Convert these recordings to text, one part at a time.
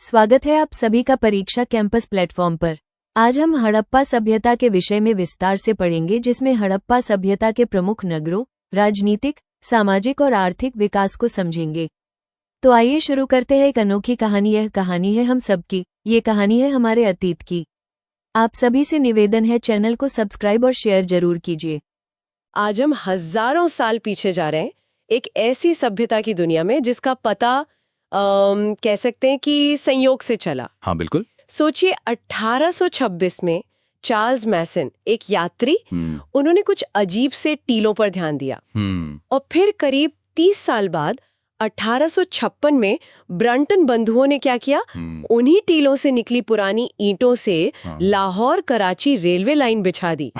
स्वागत है आप सभी का परीक्षा कैंपस प्लेटफॉर्म पर। आज हम हड़प्पा सभ्यता के विषय में विस्तार से पढ़ेंगे, जिसमें हड़प्पा सभ्यता के प्रमुख नगरों, राजनीतिक, सामाजिक और आर्थिक विकास को समझेंगे। तो आइए शुरू करते हैं एक अनोखी कहानी। यह कहानी है हम सबकी, ये कहानी है हमारे अतीत की। आप सभी से निवेदन है, चैनल को सब्सक्राइब और शेयर जरूर कीजिए। आज हम हजारों साल पीछे जा रहे हैं, एक ऐसी सभ्यता की दुनिया में जिसका पता कह सकते हैं कि संयोग से चला। हाँ बिल्कुल। सोचिए 1826 में चार्ल्स मैसन, एक यात्री, उन्होंने कुछ अजीब से टीलों पर ध्यान दिया। और फिर करीब 30 साल बाद 1856 में ब्रंटन बंधुओं ने क्या किया, उन्हीं टीलों से निकली पुरानी ईंटों से लाहौर कराची रेलवे लाइन बिछा दी।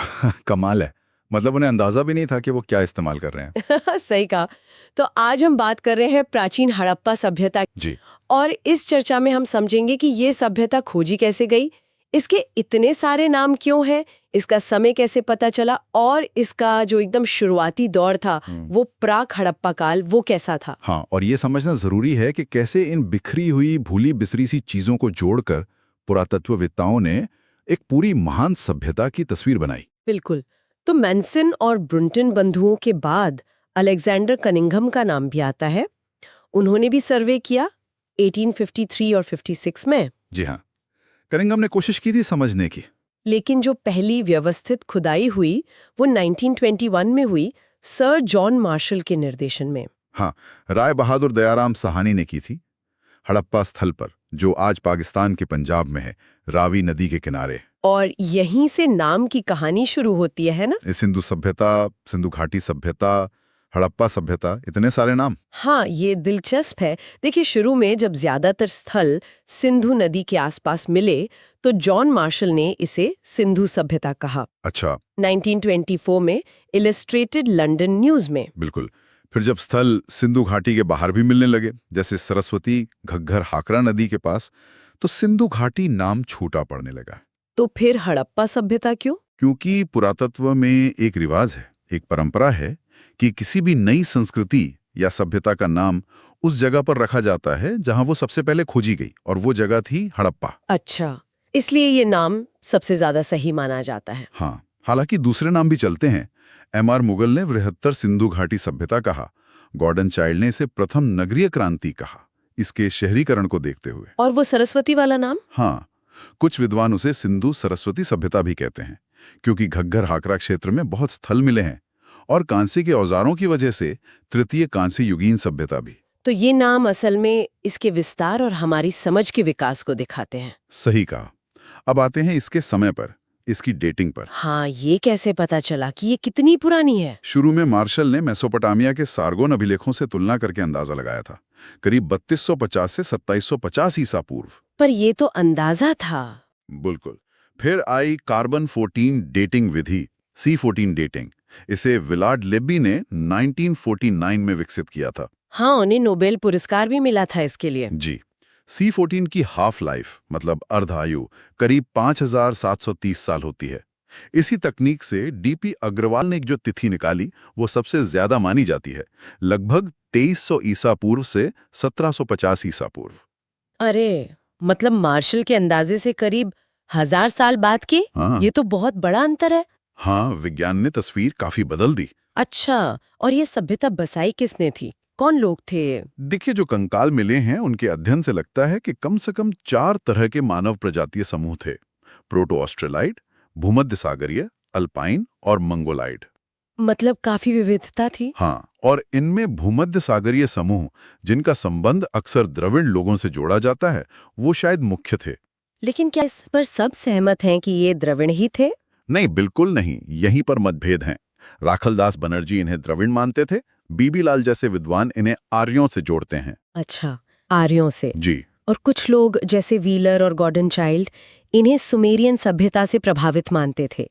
कमाल है, मतलब उन्हें अंदाजा भी नहीं था कि वो क्या इस्तेमाल कर रहे हैं। सही कहा। तो आज हम बात कर रहे हैं प्राचीन हड़प्पा सभ्यता जी। और इस चर्चा में हम समझेंगे कि ये सभ्यता खोजी कैसे गई, इसके इतने सारे नाम क्यों हैं, इसका समय कैसे पता चला और इसका जो एकदम शुरुआती दौर था वो प्राक हड़प्पा काल, वो कैसा था। हाँ, और ये समझना जरूरी है कि कैसे इन बिखरी हुई भूली बिसरी सी चीजों को जोड़कर पुरातत्ववेत्ताओं ने एक पूरी महान सभ्यता की तस्वीर बनाई। बिल्कुल। तो मैनसन और ब्रुंटन बंधुओं के बाद अलेक्जेंडर कनिंघम का नाम भी आता है। उन्होंने भी सर्वे किया 1853 और 56 में। जी हाँ, कनिंघम ने कोशिश की थी समझने की, लेकिन जो पहली व्यवस्थित खुदाई हुई वो 1921 में हुई, सर जॉन मार्शल के निर्देशन में। हाँ, राय बहादुर दयाराम साहनी ने की थी, हड़प्पा स्थल पर, जो आज पाकिस्तान के पंजाब में है, रावी नदी के किनारे। और यहीं से नाम की कहानी शुरू होती है ना। सिंधु सभ्यता, सिंधु घाटी सभ्यता, हड़प्पा सभ्यता, इतने सारे नाम। हाँ, ये दिलचस्प है। देखिए, शुरू में जब ज्यादातर स्थल सिंधु नदी के आसपास मिले तो जॉन मार्शल ने इसे सिंधु सभ्यता कहा। अच्छा। 1924 में इलस्ट्रेटेड लंदन न्यूज में। बिल्कुल। फिर जब स्थल सिंधु घाटी के बाहर भी मिलने लगे, जैसे सरस्वती, घग्घर, हाकरा नदी के पास, तो सिंधु घाटी नाम छूटा पड़ने लगा। तो फिर हड़प्पा सभ्यता क्यों? क्योंकि पुरातत्व में एक रिवाज है, एक परंपरा है कि किसी भी नई संस्कृति या सभ्यता का नाम उस जगह पर रखा जाता है जहां वो सबसे पहले खोजी गई, और वो जगह थी हड़प्पा। अच्छा, इसलिए ये नाम सबसे ज्यादा सही माना जाता है। हाँ, हालांकि दूसरे नाम भी चलते हैं। एम.आर. मुगल ने बृहत्तर सिंधु घाटी सभ्यता कहा, गॉर्डन चाइल्ड ने इसे प्रथम नगरीय क्रांति कहा, इसके शहरीकरण को देखते हुए। और वो सरस्वती वाला नाम? हाँ, कुछ विद्वान उसे सिंधु सरस्वती सभ्यता भी कहते हैं, क्योंकि घग्घर हाकरा क्षेत्र में बहुत स्थल मिले हैं, और कांसे के औजारों की वजह से तृतीय कांस्य युगीन सभ्यता भी। तो ये नाम असल में इसके विस्तार और हमारी समझ के विकास को दिखाते हैं। सही कहा। अब आते हैं इसके समय पर, इसकी डेटिंग पर। हाँ, ये कैसे पता चला कि ये कितनी पुरानी है? शुरू में मार्शल ने मेसोपोटामिया के सारगोन अभिलेखों से तुलना करके अंदाजा लगाया था, करीब 3250 से 2750 ईसा पूर्व। पर ये तो अंदाजा था। बिल्कुल। फिर आई कार्बन 14 डेटिंग विधि, C14 डेटिंग। इसे विलार्ड लेबी ने 1949 में विकसित किया था। हाँ, उन्हें नोबेल पुरस्कार भी मिला था इसके लिए। जी। C14 की हाफ लाइफ, मतलब अर्ध आयु, करीब 5730 साल होती है। इसी तकनीक से डीपी अग्रवाल ने जो तिथि निकाली वो सबसे ज्यादा मानी जाती है, लगभग 2300 ईसा पूर्व से 1750 ईसा पूर्व। अरे, मतलब मार्शल के अंदाजे से करीब 1000 साल बाद के। हाँ। ये तो बहुत बड़ा अंतर है। हाँ, विज्ञान ने तस्वीर काफी बदल दी। अच्छा, और ये सभ्यता बसाई किसने थी? कौन लोग थे? देखिए, जो कंकाल मिले हैं उनके अध्ययन से लगता है कि कम से कम 4 तरह के मानव प्रजातीय समूह थे: प्रोटो ऑस्ट्रेलाइड, भूमध्य सागरीय, अल्पाइन और मंगोलाइड। मतलब काफी विविधता थी। हाँ, और इनमें भूमध्य सागरीय समूह, जिनका संबंध अक्सर द्रविड़ लोगों से जोड़ा जाता है, वो शायद मुख्य थे। लेकिन क्या इस पर सब सहमत हैं कि ये द्रविड़ ही थे? नहीं, बिल्कुल नहीं, यहीं पर मतभेद हैं। राखलदास बनर्जी इन्हें द्रविड़ मानते थे, बीबी लाल जैसे विद्वान इन्हें आर्यों से जोड़ते हैं। अच्छा, आर्यों से। जी। और कुछ लोग जैसे व्हीलर और गॉर्डन चाइल्ड इन्हें सुमेरियन सभ्यता से प्रभावित मानते थे।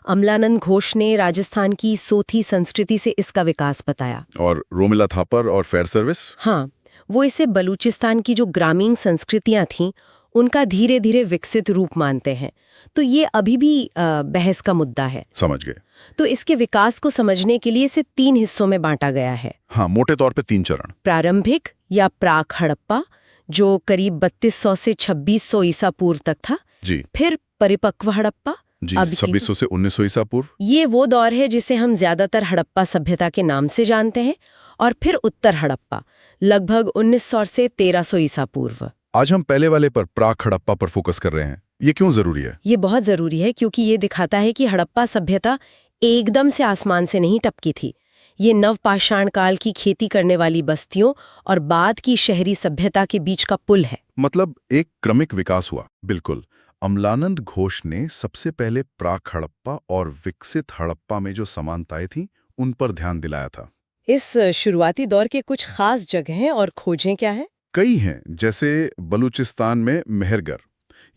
अमलानंद घोष ने राजस्थान की सोथी संस्कृति से इसका विकास बताया। और रोमिला थापर और फेयर सर्विस? हाँ, वो इसे बलूचिस्तान की जो ग्रामीण संस्कृतियां थीं उनका धीरे धीरे विकसित रूप मानते हैं। तो ये अभी भी बहस का मुद्दा है। समझ गए। तो इसके विकास को समझने के लिए इसे 3 हिस्सों में बांटा गया है। हाँ, मोटे तौर पे 3 चरण। प्रारंभिक या प्राक हड़प्पा, जो करीब 3200 से 2600 ईसा पूर्व तक था। जी फिर परिपक्व हड़प्पा, जी, अब की- 2600 से 1900 ईसा पूर्व। ये वो दौर है जिसे हम ज्यादातर हड़प्पा सभ्यता के नाम से जानते हैं। और फिर उत्तर हड़प्पा, लगभग 1900 से 1300 ईसा पूर्व। आज हम पहले वाले पर प्राक हड़प्पा पर फोकस कर रहे हैं। ये क्यों जरूरी है? ये बहुत जरूरी है क्योंकि ये दिखाता है कि हड़प्पा सभ्यता एकदम से आसमान से नहीं टपकी थी। ये नवपाषाण काल की खेती करने वाली बस्तियों और बाद की शहरी सभ्यता के बीच का पुल है। मतलब एक क्रमिक विकास हुआ। बिल्कुल। अमलानंद घोष ने सबसे पहले प्राक हड़प्पा और विकसित हड़प्पा में जो समानताएं थीं, उन पर ध्यान दिलाया था। इस शुरुआती दौर के कुछ खास जगहें और खोजें क्या है? कई हैं, जैसे बलूचिस्तान में मेहरगर।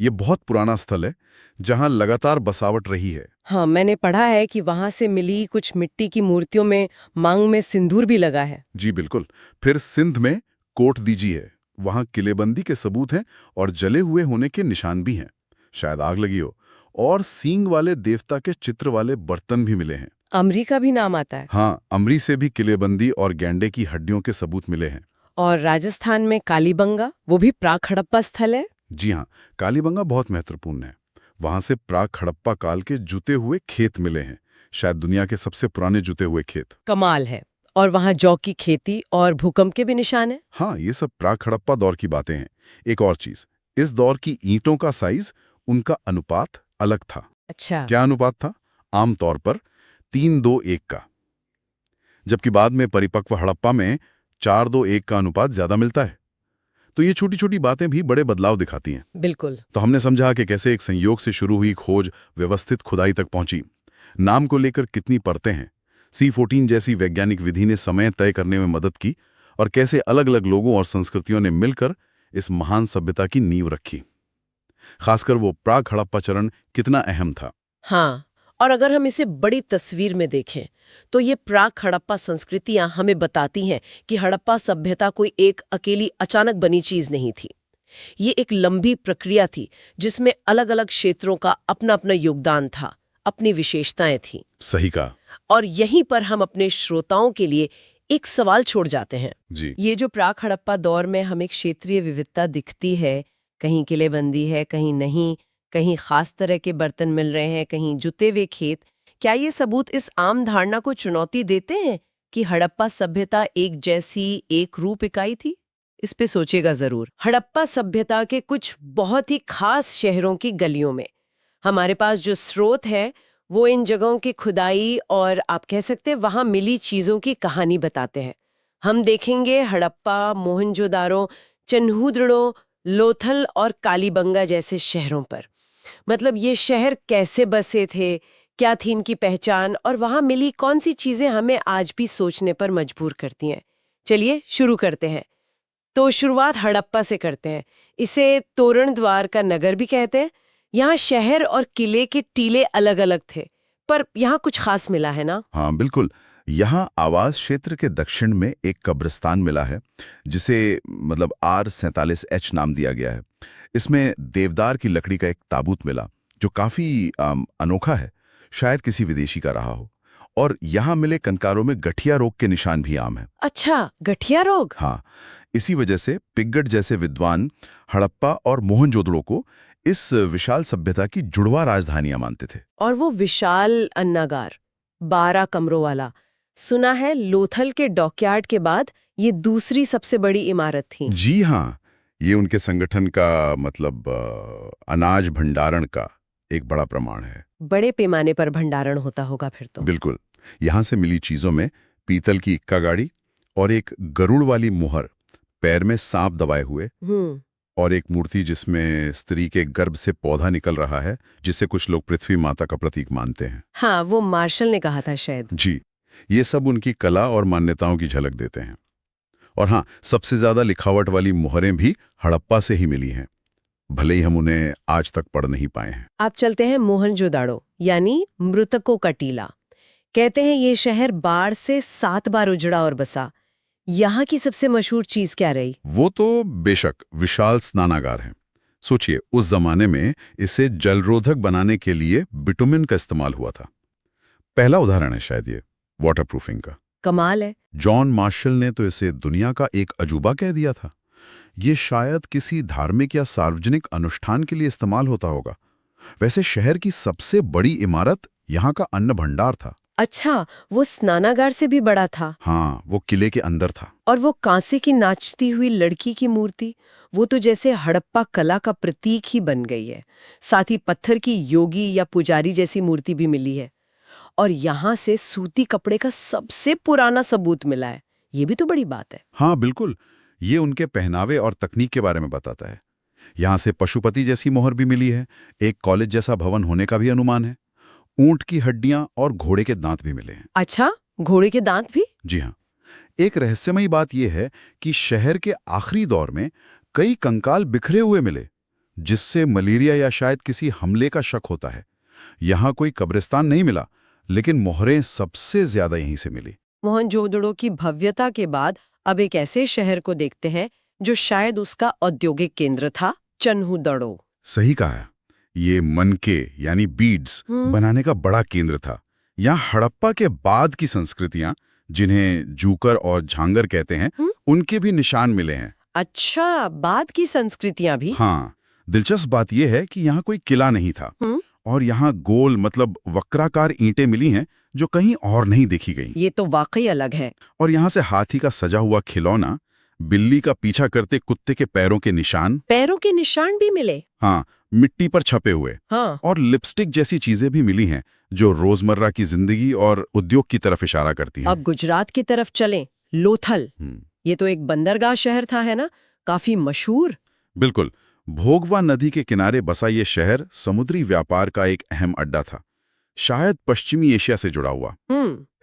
ये बहुत पुराना स्थल है जहां लगातार बसावट रही है। हाँ, मैंने पढ़ा है कि वहां से मिली कुछ मिट्टी की मूर्तियों में मांग में सिंदूर भी लगा है। जी बिल्कुल। फिर सिंध में कोट दीजी है। वहां किलेबंदी के सबूत हैं और जले हुए होने के निशान भी हैं, शायद आग लगी हो। और सींग वाले देवता के चित्र वाले बर्तन भी मिले हैं। अमरी का भी नाम आता है। हाँ, अमरी से भी किलेबंदी और गैंडे की हड्डियों के सबूत मिले हैं। और राजस्थान में कालीबंगा, वो भी प्राक हड़प्पा स्थल है। जी हाँ, कालीबंगा बहुत महत्वपूर्ण है। वहां से प्राक हड़प्पा काल के जुते हुए खेत मिले हैं, शायद दुनिया के सबसे पुराने जुते हुए खेत। कमाल है। और वहां जौ की खेती और भूकंप के भी निशान है। हाँ, ये सब प्राक हड़प्पा दौर की बातें हैं। एक और चीज, इस दौर की ईंटों का साइज, उनका अनुपात अलग था। अच्छा। क्या अनुपात था? आमतौर पर 3-2-1 का, जबकि बाद में परिपक्व हड़प्पा में 4-2-1 का अनुपात ज्यादा मिलता है। तो ये छोटी छोटी बातें भी बड़े बदलाव दिखाती हैं। बिल्कुल। तो हमने समझा कि कैसे एक संयोग से शुरू हुई खोज व्यवस्थित खुदाई तक पहुंची। नाम को लेकर कितनी परतें हैं। C14 जैसी वैज्ञानिक विधि ने समय तय करने में मदद की, और कैसे अलग अलग लोगों और संस्कृतियों ने मिलकर इस महान सभ्यता की नींव रखी। खासकर वो प्राक हड़प्पा चरण कितना अहम था। हाँ, और अगर हम इसे बड़ी तस्वीर में देखें तो ये प्राक हड़प्पा संस्कृतियां हमें बताती हैं कि हड़प्पा सभ्यता कोई एक अकेली अचानक बनी चीज नहीं थी। ये एक लंबी प्रक्रिया थी जिसमें अलग अलग क्षेत्रों का अपना अपना योगदान था, अपनी विशेषताएं थीं। सही कहा। और यहीं पर हम अपने श्रोताओं के लिए एक सवाल छोड़ जाते हैं। जी ये जो प्राक हड़प्पा दौर में हमें क्षेत्रीय विविधता दिखती है, कहीं किलेबंदी है, कहीं नहीं, कहीं खास तरह के बर्तन मिल रहे हैं, कहीं जुते हुए खेत, क्या ये सबूत इस आम धारणा को चुनौती देते हैं कि हड़प्पा सभ्यता एक जैसी एक रूप इकाई थी? इस पे सोचिएगा जरूर। हड़प्पा सभ्यता के कुछ बहुत ही खास शहरों की गलियों में हमारे पास जो स्रोत है वो इन जगहों की खुदाई और आप कह सकते हैं वहां मिली चीजों की कहानी बताते हैं। हम देखेंगे हड़प्पा, मोहनजोदारो, चन्हूदड़ो, लोथल और कालीबंगा जैसे शहरों पर। मतलब ये शहर कैसे बसे थे, क्या थी इनकी पहचान, और वहां मिली कौन सी चीजें हमें आज भी सोचने पर मजबूर करती हैं। चलिए शुरू करते हैं। तो शुरुआत हड़प्पा से करते हैं। इसे तोरण द्वार का नगर भी कहते हैं। यहाँ शहर और किले के टीले अलग अलग थे, पर यहाँ कुछ खास मिला है ना? हाँ बिल्कुल। यहाँ आवास क्षेत्र के दक्षिण में एक कब्रिस्तान मिला है, जिसे मतलब R47H नाम दिया गया है। इसमें देवदार की लकड़ी का एक ताबूत मिला, जो काफी अनोखा है, शायद किसी विदेशी का रहा हो। और यहाँ मिले कंकारों में गठिया रोग के निशान भी आम है। अच्छा, गठिया रोग? हाँ, इसी वजह से पिग्गट जैसे विद्वान हड़प्पा और मोहनजोदड़ो को इस विशाल सभ्यता की जुड़वा राजधानियां मानते थे। और वो विशाल अन्नागार 12 कमरों वाला, सुना है लोथल के डॉकयार्ड के बाद ये दूसरी सबसे बड़ी इमारत थी। जी हाँ, ये उनके संगठन का मतलब अनाज भंडारण का एक बड़ा प्रमाण है। बड़े पैमाने पर भंडारण होता होगा फिर तो। बिल्कुल। यहाँ से मिली चीजों में पीतल की इक्का गाड़ी और एक गरुड़ वाली मुहर, पैर में सांप दबाए हुए, और एक मूर्ति जिसमें स्त्री के गर्भ से पौधा निकल रहा है, जिसे कुछ लोग पृथ्वी माता का प्रतीक मानते हैं। हाँ, वो मार्शल ने कहा था शायद। जी, ये सब उनकी कला और मान्यताओं की झलक देते हैं। और हाँ, सबसे ज्यादा लिखावट वाली मुहरें भी हड़प्पा से ही मिली हैं, भले ही हम उन्हें आज तक पढ़ नहीं पाए हैं। आप चलते हैं मोहनजोदाड़ो, यानी मृतकों का टीला। कहते हैं ये शहर बाढ़ से 7 बार उजड़ा और बसा। यहाँ की सबसे मशहूर चीज क्या रही? वो तो बेशक विशाल स्नानागार है। सोचिए, उस जमाने में इसे जलरोधक बनाने के लिए बिटुमिन का इस्तेमाल हुआ था। पहला उदाहरण है शायद ये वाटरप्रूफिंग का। कमाल है। जॉन मार्शल ने तो इसे दुनिया का एक अजूबा कह दिया था। ये शायद किसी धार्मिक या सार्वजनिक अनुष्ठान के लिए इस्तेमाल होता होगा। वैसे शहर की सबसे बड़ी इमारत यहाँ का अन्न भंडार था। अच्छा, वो स्नानागार से भी बड़ा था। हाँ, वो किले के अंदर था। और वो कांसे की नाचती हुई लड़की की मूर्ति, वो तो जैसे हड़प्पा कला का प्रतीक ही बन गई है। साथ ही पत्थर की योगी या पुजारी जैसी मूर्ति भी मिली है। और यहाँ से सूती कपड़े का सबसे पुराना सबूत मिला है। ये भी तो बड़ी बात है। हाँ बिल्कुल, ये उनके पहनावे और तकनीक के बारे में बताता है। यहाँ से पशुपति जैसी मोहर भी मिली है। एक कॉलेज जैसा भवन होने का भी अनुमान है। ऊंट की हड्डियां और घोड़े के दांत भी मिले हैं। अच्छा, घोड़े के दांत भी? जी हाँ। एक रहस्यमयी बात यह है कि शहर के आखिरी दौर में कई कंकाल बिखरे हुए मिले, जिससे मलेरिया या शायद किसी हमले का शक होता है। यहाँ कोई कब्रिस्तान नहीं मिला, लेकिन मोहरें सबसे ज्यादा यहीं से मिली। मोहनजोदड़ो की भव्यता के बाद अब एक ऐसे शहर को देखते हैं जो शायद उसका औद्योगिक केंद्र था, चन्हुदड़ो। सही कहा। ये मनके यानी बीड्स बनाने का बड़ा केंद्र था। यहाँ हड़प्पा के बाद की संस्कृतियां, जिन्हें जूकर और झांगर कहते हैं, उनके भी निशान मिले हैं। अच्छा, बाद की संस्कृतियां भी? हाँ, दिलचस्प बात यह है कि यहाँ कोई किला नहीं था और यहाँ गोल मतलब वक्राकार ईंटें मिली हैं जो कहीं और नहीं देखी गई। ये तो वाकई अलग है। और यहाँ से हाथी का सजा हुआ खिलौना, बिल्ली का पीछा करते कुत्ते के पैरों के निशान भी मिले। हाँ, मिट्टी पर छपे हुए। हाँ। और लिपस्टिक जैसी चीजें भी मिली हैं जो रोजमर्रा की जिंदगी और उद्योग की तरफ इशारा करती हैं। अब गुजरात की तरफ चलें, लोथल। ये तो एक बंदरगाह शहर था, है ना? काफी मशहूर। बिल्कुल। भोगवा नदी के किनारे बसा ये शहर समुद्री व्यापार का एक अहम अड्डा था, शायद पश्चिमी एशिया से जुड़ा हुआ।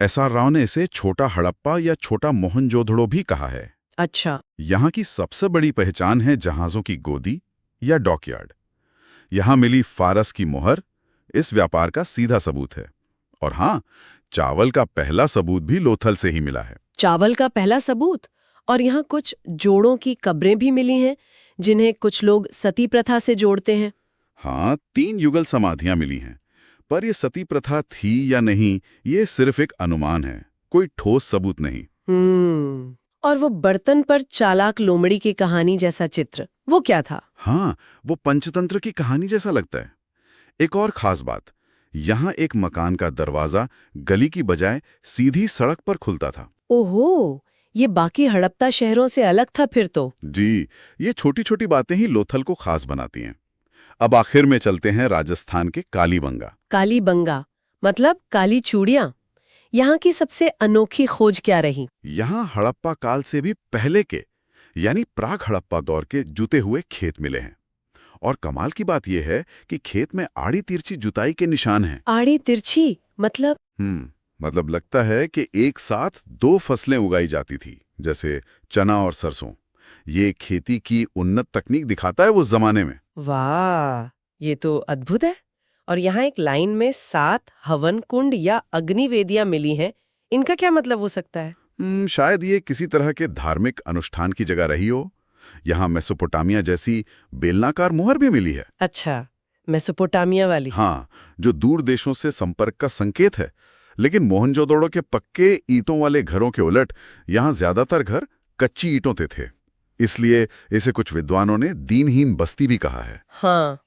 एसआर राव ने इसे छोटा हड़प्पा या छोटा मोहनजोदड़ो भी कहा है। अच्छा। यहाँ की सबसे बड़ी पहचान है जहाजों की गोदी या डॉकयार्ड। यहाँ मिली फारस की मोहर इस व्यापार का सीधा सबूत है। और हाँ, चावल का पहला सबूत भी लोथल से ही मिला है। चावल का पहला सबूत? और यहाँ कुछ जोड़ों की कब्रें भी मिली हैं, जिन्हें कुछ लोग सती प्रथा से जोड़ते हैं। हाँ, 3 युगल समाधियां मिली हैं, पर यह सती प्रथा थी या नहीं, ये सिर्फ एक अनुमान है, कोई ठोस सबूत नहीं। और वो बर्तन पर चालाक लोमड़ी की कहानी जैसा चित्र, वो क्या था? हाँ, वो पंचतंत्र की कहानी जैसा लगता है। एक और खास बात, यहाँ एक मकान का दरवाजा गली की बजाय सीधी सड़क पर खुलता था। ओहो, ये बाकी हड़प्पा शहरों से अलग था फिर तो। जी, ये छोटी छोटी बातें ही लोथल को खास बनाती हैं। अब आखिर में चलते हैं राजस्थान के कालीबंगा। कालीबंगा मतलब काली चूड़ियां। यहाँ की सबसे अनोखी खोज क्या रही? यहाँ हड़प्पा काल से भी पहले के यानी प्राक हड़प्पा दौर के जुते हुए खेत मिले हैं। और कमाल की बात यह है कि खेत में आड़ी तिरछी जुताई के निशान हैं। आड़ी तिरछी मतलब? मतलब लगता है कि एक साथ 2 फसलें उगाई जाती थी, जैसे चना और सरसों। ये खेती की उन्नत तकनीक दिखाता है उस जमाने में। वाह, ये तो अद्भुत है। और यहाँ एक लाइन में 7 हवन कुंड या अग्निवेदियां मिली हैं। इनका क्या मतलब हो सकता है? शायद ये किसी तरह के धार्मिक अनुष्ठान की जगह रही हो। यहाँ मेसोपोटामिया जैसी बेलनाकार मोहर भी मिली है। अच्छा, मेसोपोटामिया वाली? हाँ, जो दूर देशों से संपर्क का संकेत है। लेकिन मोहनजोदड़ो के पक्के ईंटों वाले घरों के उलट यहाँ ज्यादातर घर कच्ची ईंटों के थे। इसलिए इसे कुछ विद्वानों ने दीनहीन बस्ती भी कहा है। हाँ।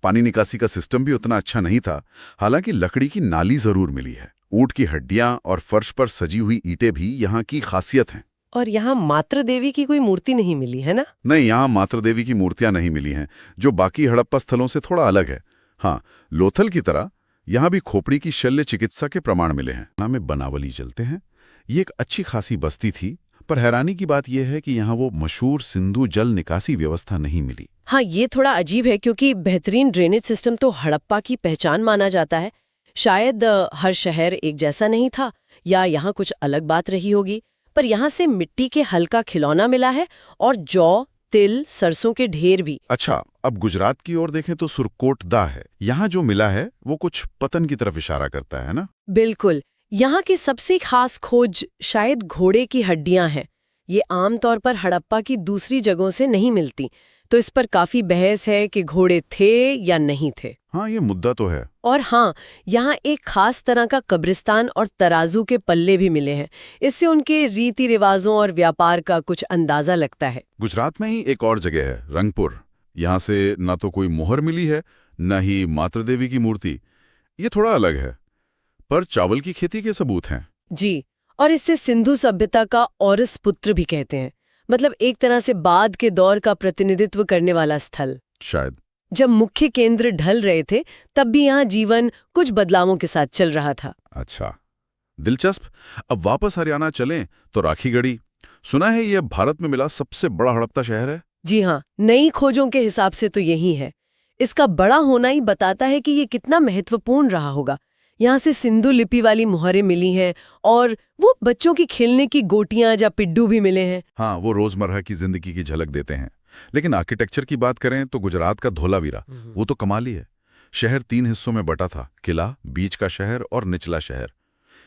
पानी निकासी का सिस्टम भी उतना अच्छा नहीं था, हालांकि लकड़ी की नाली जरूर मिली है। ऊंट की हड्डियां और फर्श पर सजी हुई ईंटें भी यहाँ की खासियत हैं। और यहाँ मातृ देवी की कोई मूर्ति नहीं मिली है ना? नहीं, यहाँ मातृ देवी की मूर्तियां नहीं मिली हैं, जो बाकी हड़प्पा स्थलों से थोड़ा अलग है। हाँ, लोथल की तरह यहाँ भी खोपड़ी की शल्य चिकित्सा के प्रमाण मिले हैं। यहाँ में बनावली जलते हैं। ये एक अच्छी खासी बस्ती थी, पर हैरानी की बात यह है कि यहाँ वो मशहूर सिंधु जल निकासी व्यवस्था नहीं मिली। हाँ, ये थोड़ा अजीब है, क्योंकि बेहतरीन ड्रेनेज सिस्टम तो हड़प्पा की पहचान माना जाता है। शायद हर शहर एक जैसा नहीं था, या यहाँ कुछ अलग बात रही होगी। पर यहाँ से मिट्टी के हल्का खिलौना मिला है, और जौ, तिल, सरसों के ढेर भी। अच्छा, अब गुजरात की ओर देखें तो सुरकोट दा है। यहाँ जो मिला है वो कुछ पतन की तरफ इशारा करता है ना? बिल्कुल। यहाँ की सबसे खास खोज शायद घोड़े की हड्डियां हैं। ये आमतौर पर हड़प्पा की दूसरी जगहों से नहीं मिलती, तो इस पर काफी बहस है कि घोड़े थे या नहीं थे। हाँ, ये मुद्दा तो है। और हाँ, यहाँ एक खास तरह का कब्रिस्तान और तराजू के पल्ले भी मिले हैं। इससे उनके रीति रिवाजों और व्यापार का कुछ अंदाजा लगता है। गुजरात में ही एक और जगह है, रंगपुर। यहाँ से ना तो कोई मोहर मिली है, न ही मातृ देवी की मूर्ति। ये थोड़ा अलग है, पर चावल की खेती के सबूत हैं। जी, और इससे सिंधु सभ्यता का औरस पुत्र भी कहते हैं। मतलब एक तरह से बाद के दौर का प्रतिनिधित्व करने वाला स्थल। शायद। जब मुख्य केंद्र ढल रहे थे तब भी यहाँ जीवन कुछ बदलावों के साथ चल रहा था। अच्छा, दिलचस्प। अब वापस हरियाणा चलें तो राखीगढ़ी। सुना है यह भारत में मिला सबसे बड़ा हड़प्पा शहर है। जी हाँ, नई खोजों के हिसाब से तो यही है। इसका बड़ा होना ही बताता है कि ये कितना महत्वपूर्ण रहा होगा। यहाँ से सिंधु लिपि वाली मुहरें मिली हैं और वो बच्चों की खेलने की गोटियां या पिड्डू भी मिले हैं। हाँ, वो रोजमर्रा की जिंदगी की झलक देते हैं। लेकिन आर्किटेक्चर की बात करें तो गुजरात का धोलावीरा, वो तो कमाल ही है। शहर 3 हिस्सों में बटा था, किला, बीच का शहर और निचला शहर।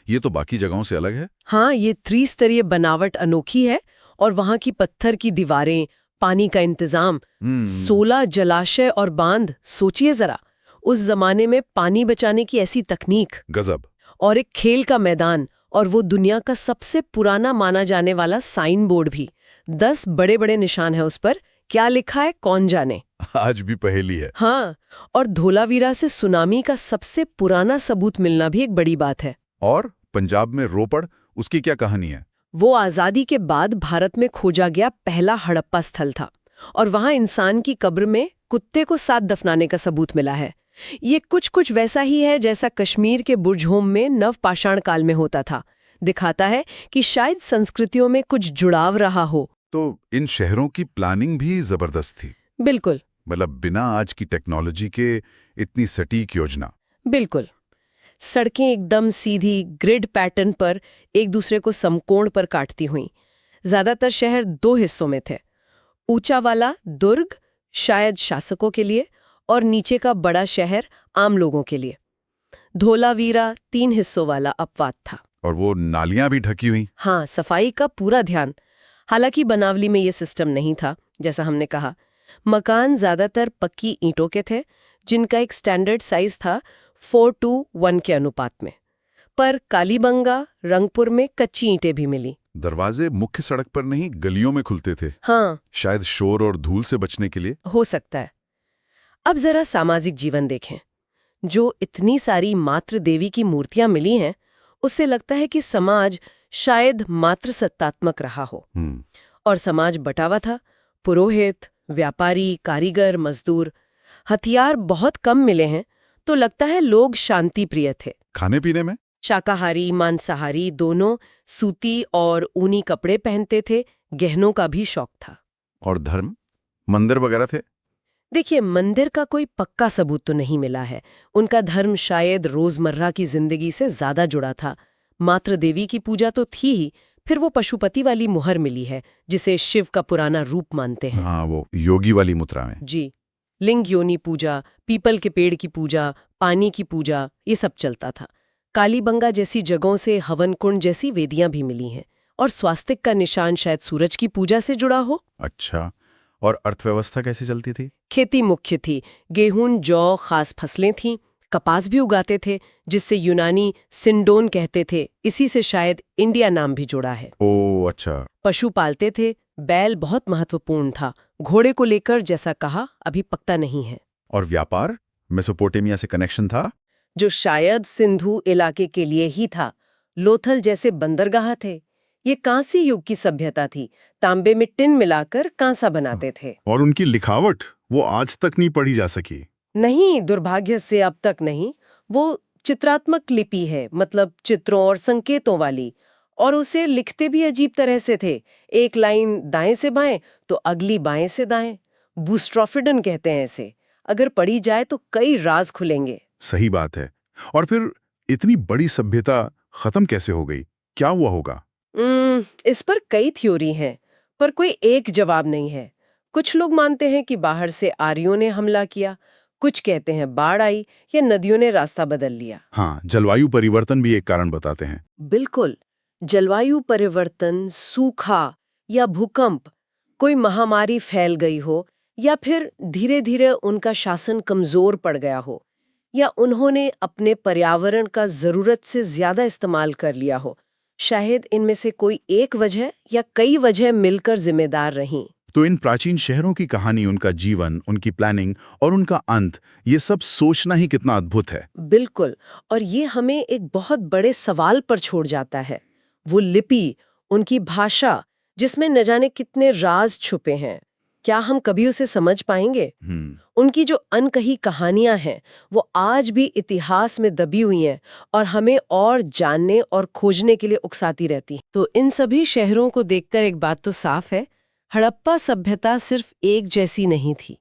ये तो बाकी जगहों से अलग है। हाँ, ये त्रिस्तरीय बनावट अनोखी है और वहाँ की पत्थर की दीवारें, पानी का इंतजाम, 16 जलाशय और बांध, सोचिए जरा। उस जमाने में पानी बचाने की ऐसी तकनीक, गजब। और एक खेल का मैदान, और वो दुनिया का सबसे पुराना माना जाने वाला साइन बोर्ड भी। 10 बड़े बड़े निशान है उस पर, क्या लिखा है कौन जाने। आज भी पहेली है। हाँ, और धोलावीरा से सुनामी का सबसे पुराना सबूत मिलना भी एक बड़ी बात है। और पंजाब में रोपड़, उसकी क्या कहानी है? वो आजादी के बाद भारत में खोजा गया पहला हड़प्पा स्थल था और वहां इंसान की कब्र में कुत्ते को साथ दफनाने का सबूत मिला है। ये कुछ वैसा ही है जैसा कश्मीर के बुरझोम में नवपाषाण काल में होता था। दिखाता है कि शायद संस्कृतियों में कुछ जुड़ाव रहा हो। तो इन शहरों की प्लानिंग भी जबरदस्त थी। बिल्कुल। मतलब बिना आज की टेक्नोलॉजी के इतनी सटीक योजना। बिल्कुल। सड़कें एकदम सीधी ग्रिड पैटर्न पर एक दूसरे को समकोण पर काटती हुई। ज्यादातर शहर 2 हिस्सों में थे। ऊंचा वाला दुर्ग शायद शासकों के लिए और नीचे का बड़ा शहर आम लोगों के लिए। धोलावीरा 3 हिस्सों वाला अपवाद था। और वो नालियां भी ढकी हुई। हाँ, सफाई का पूरा ध्यान। हालांकि बनावली में ये सिस्टम नहीं था, जैसा हमने कहा। मकान ज्यादातर पक्की ईंटों के थे, जिनका एक स्टैंडर्ड साइज था 4:1 के अनुपात में। पर कालीबंगा, रंगपुर में कच्ची ईंटें भी मिली। दरवाजे मुख्य सड़क पर नहीं, गलियों में खुलते थे। हाँ, शायद शोर और धूल से बचने के लिए। हो सकता है। अब जरा सामाजिक जीवन देखें। जो इतनी सारी मातृ देवी की मूर्तियां मिली हैं, उससे लगता है कि समाज शायद मातृसत्तात्मक रहा हो। और समाज बटा हुआ था। पुरोहित, व्यापारी, कारीगर, मजदूर। हथियार बहुत कम मिले हैं, तो लगता है लोग शांति प्रिय थे। खाने पीने में शाकाहारी, मांसाहारी दोनों। सूती और ऊनी कपड़े पहनते थे। गहनों का भी शौक था। और धर्म, मंदिर वगैरह थे। देखिए, मंदिर का कोई पक्का सबूत तो नहीं मिला है। उनका धर्म शायद रोजमर्रा की जिंदगी से ज्यादा जुड़ा था। मातृ देवी की पूजा तो थी ही, फिर वो पशुपति वाली मुहर मिली है, जिसे शिव का पुराना रूप मानते हैं। हाँ, वो योगी वाली मुद्रा में। जी, लिंग योनि पूजा, पीपल के पेड़ की पूजा, पानी की पूजा, ये सब चलता था। कालीबंगा जैसी जगहों से हवन कुंड जैसी वेदियां भी मिली हैं। और स्वास्तिक का निशान शायद सूरज की पूजा से जुड़ा हो। अच्छा, और अर्थव्यवस्था कैसे चलती थी? खेती मुख्य थी। गेहूं, जौ खास फसलें थीं। कपास भी उगाते थे, जिससे यूनानी सिंडोन कहते थे। इसी से शायद इंडिया नाम भी जुड़ा है। ओह अच्छा। पशु पालते थे। बैल बहुत महत्वपूर्ण था। घोड़े को लेकर जैसा कहा अभी पक्का नहीं है। और व्यापार, मेसोपोटामिया से कनेक्शन था, जो शायद सिंधु इलाके के लिए ही था। लोथल जैसे बंदरगाह थे। ये कांसी युग की सभ्यता थी। तांबे में टिन मिलाकर कांसा बनाते थे। और उनकी लिखावट वो आज तक नहीं पढ़ी जा सकी। नहीं, दुर्भाग्य से अब तक नहीं। वो चित्रात्मक लिपि है, मतलब चित्रों और संकेतों वाली। और उसे लिखते भी अजीब तरह से थे। एक लाइन दाएं से बाएं तो अगली बाएं से दाएं। बूस्ट्रोफिडन कहते हैं इसे। अगर पढ़ी जाए तो कई राज खुलेंगे। सही बात है। और फिर इतनी बड़ी सभ्यता खत्म कैसे हो गई? क्या हुआ होगा? इस पर कई थ्योरी हैं, पर कोई एक जवाब नहीं है। कुछ लोग मानते हैं कि बाहर से आर्यों ने हमला किया। कुछ कहते हैं बाढ़ आई या नदियों ने रास्ता बदल लिया। हाँ, जलवायु परिवर्तन भी एक कारण बताते हैं। बिल्कुल, जलवायु परिवर्तन, सूखा या भूकंप, कोई महामारी फैल गई हो, या फिर धीरे धीरे उनका शासन कमजोर पड़ गया हो। या उन्होंने अपने पर्यावरण का जरूरत से ज्यादा इस्तेमाल कर लिया हो। शायद इनमें से कोई एक वजह या कई वजह मिलकर जिम्मेदार रहीं। तो इन प्राचीन शहरों की कहानी, उनका जीवन, उनकी प्लानिंग और उनका अंत, ये सब सोचना ही कितना अद्भुत है। बिल्कुल। और ये हमें एक बहुत बड़े सवाल पर छोड़ जाता है। वो लिपि, उनकी भाषा, जिसमें न जाने कितने राज छुपे हैं, क्या हम कभी उसे समझ पाएंगे? उनकी जो अनकही कहानियां हैं वो आज भी इतिहास में दबी हुई हैं और हमें और जानने और खोजने के लिए उकसाती रहती हैं। तो इन सभी शहरों को देखकर एक बात तो साफ है, हड़प्पा सभ्यता सिर्फ एक जैसी नहीं थी।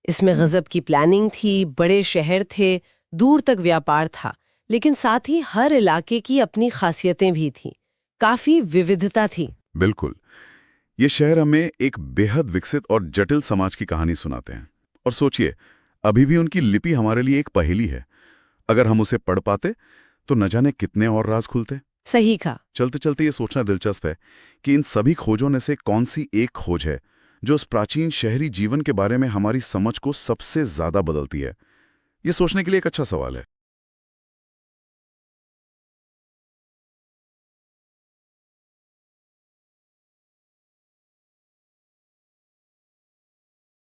इसमें गजब की प्लानिंग थी, बड़े शहर थे, दूर तक व्यापार था, लेकिन साथ ही हर इलाके की अपनी खासियतें भी थीं। काफी विविधता थी। बिल्कुल। ये शहर हमें एक बेहद विकसित और जटिल समाज की कहानी सुनाते हैं। और सोचिए, अभी भी उनकी लिपि हमारे लिए एक पहेली है। अगर हम उसे पढ़ पाते तो न जाने कितने और राज खुलते। सही कहा। चलते चलते ये सोचना दिलचस्प है कि इन सभी खोजों में से कौन सी एक खोज है जो उस प्राचीन शहरी जीवन के बारे में हमारी समझ को सबसे ज्यादा बदलती है। ये सोचने के लिए एक अच्छा सवाल है।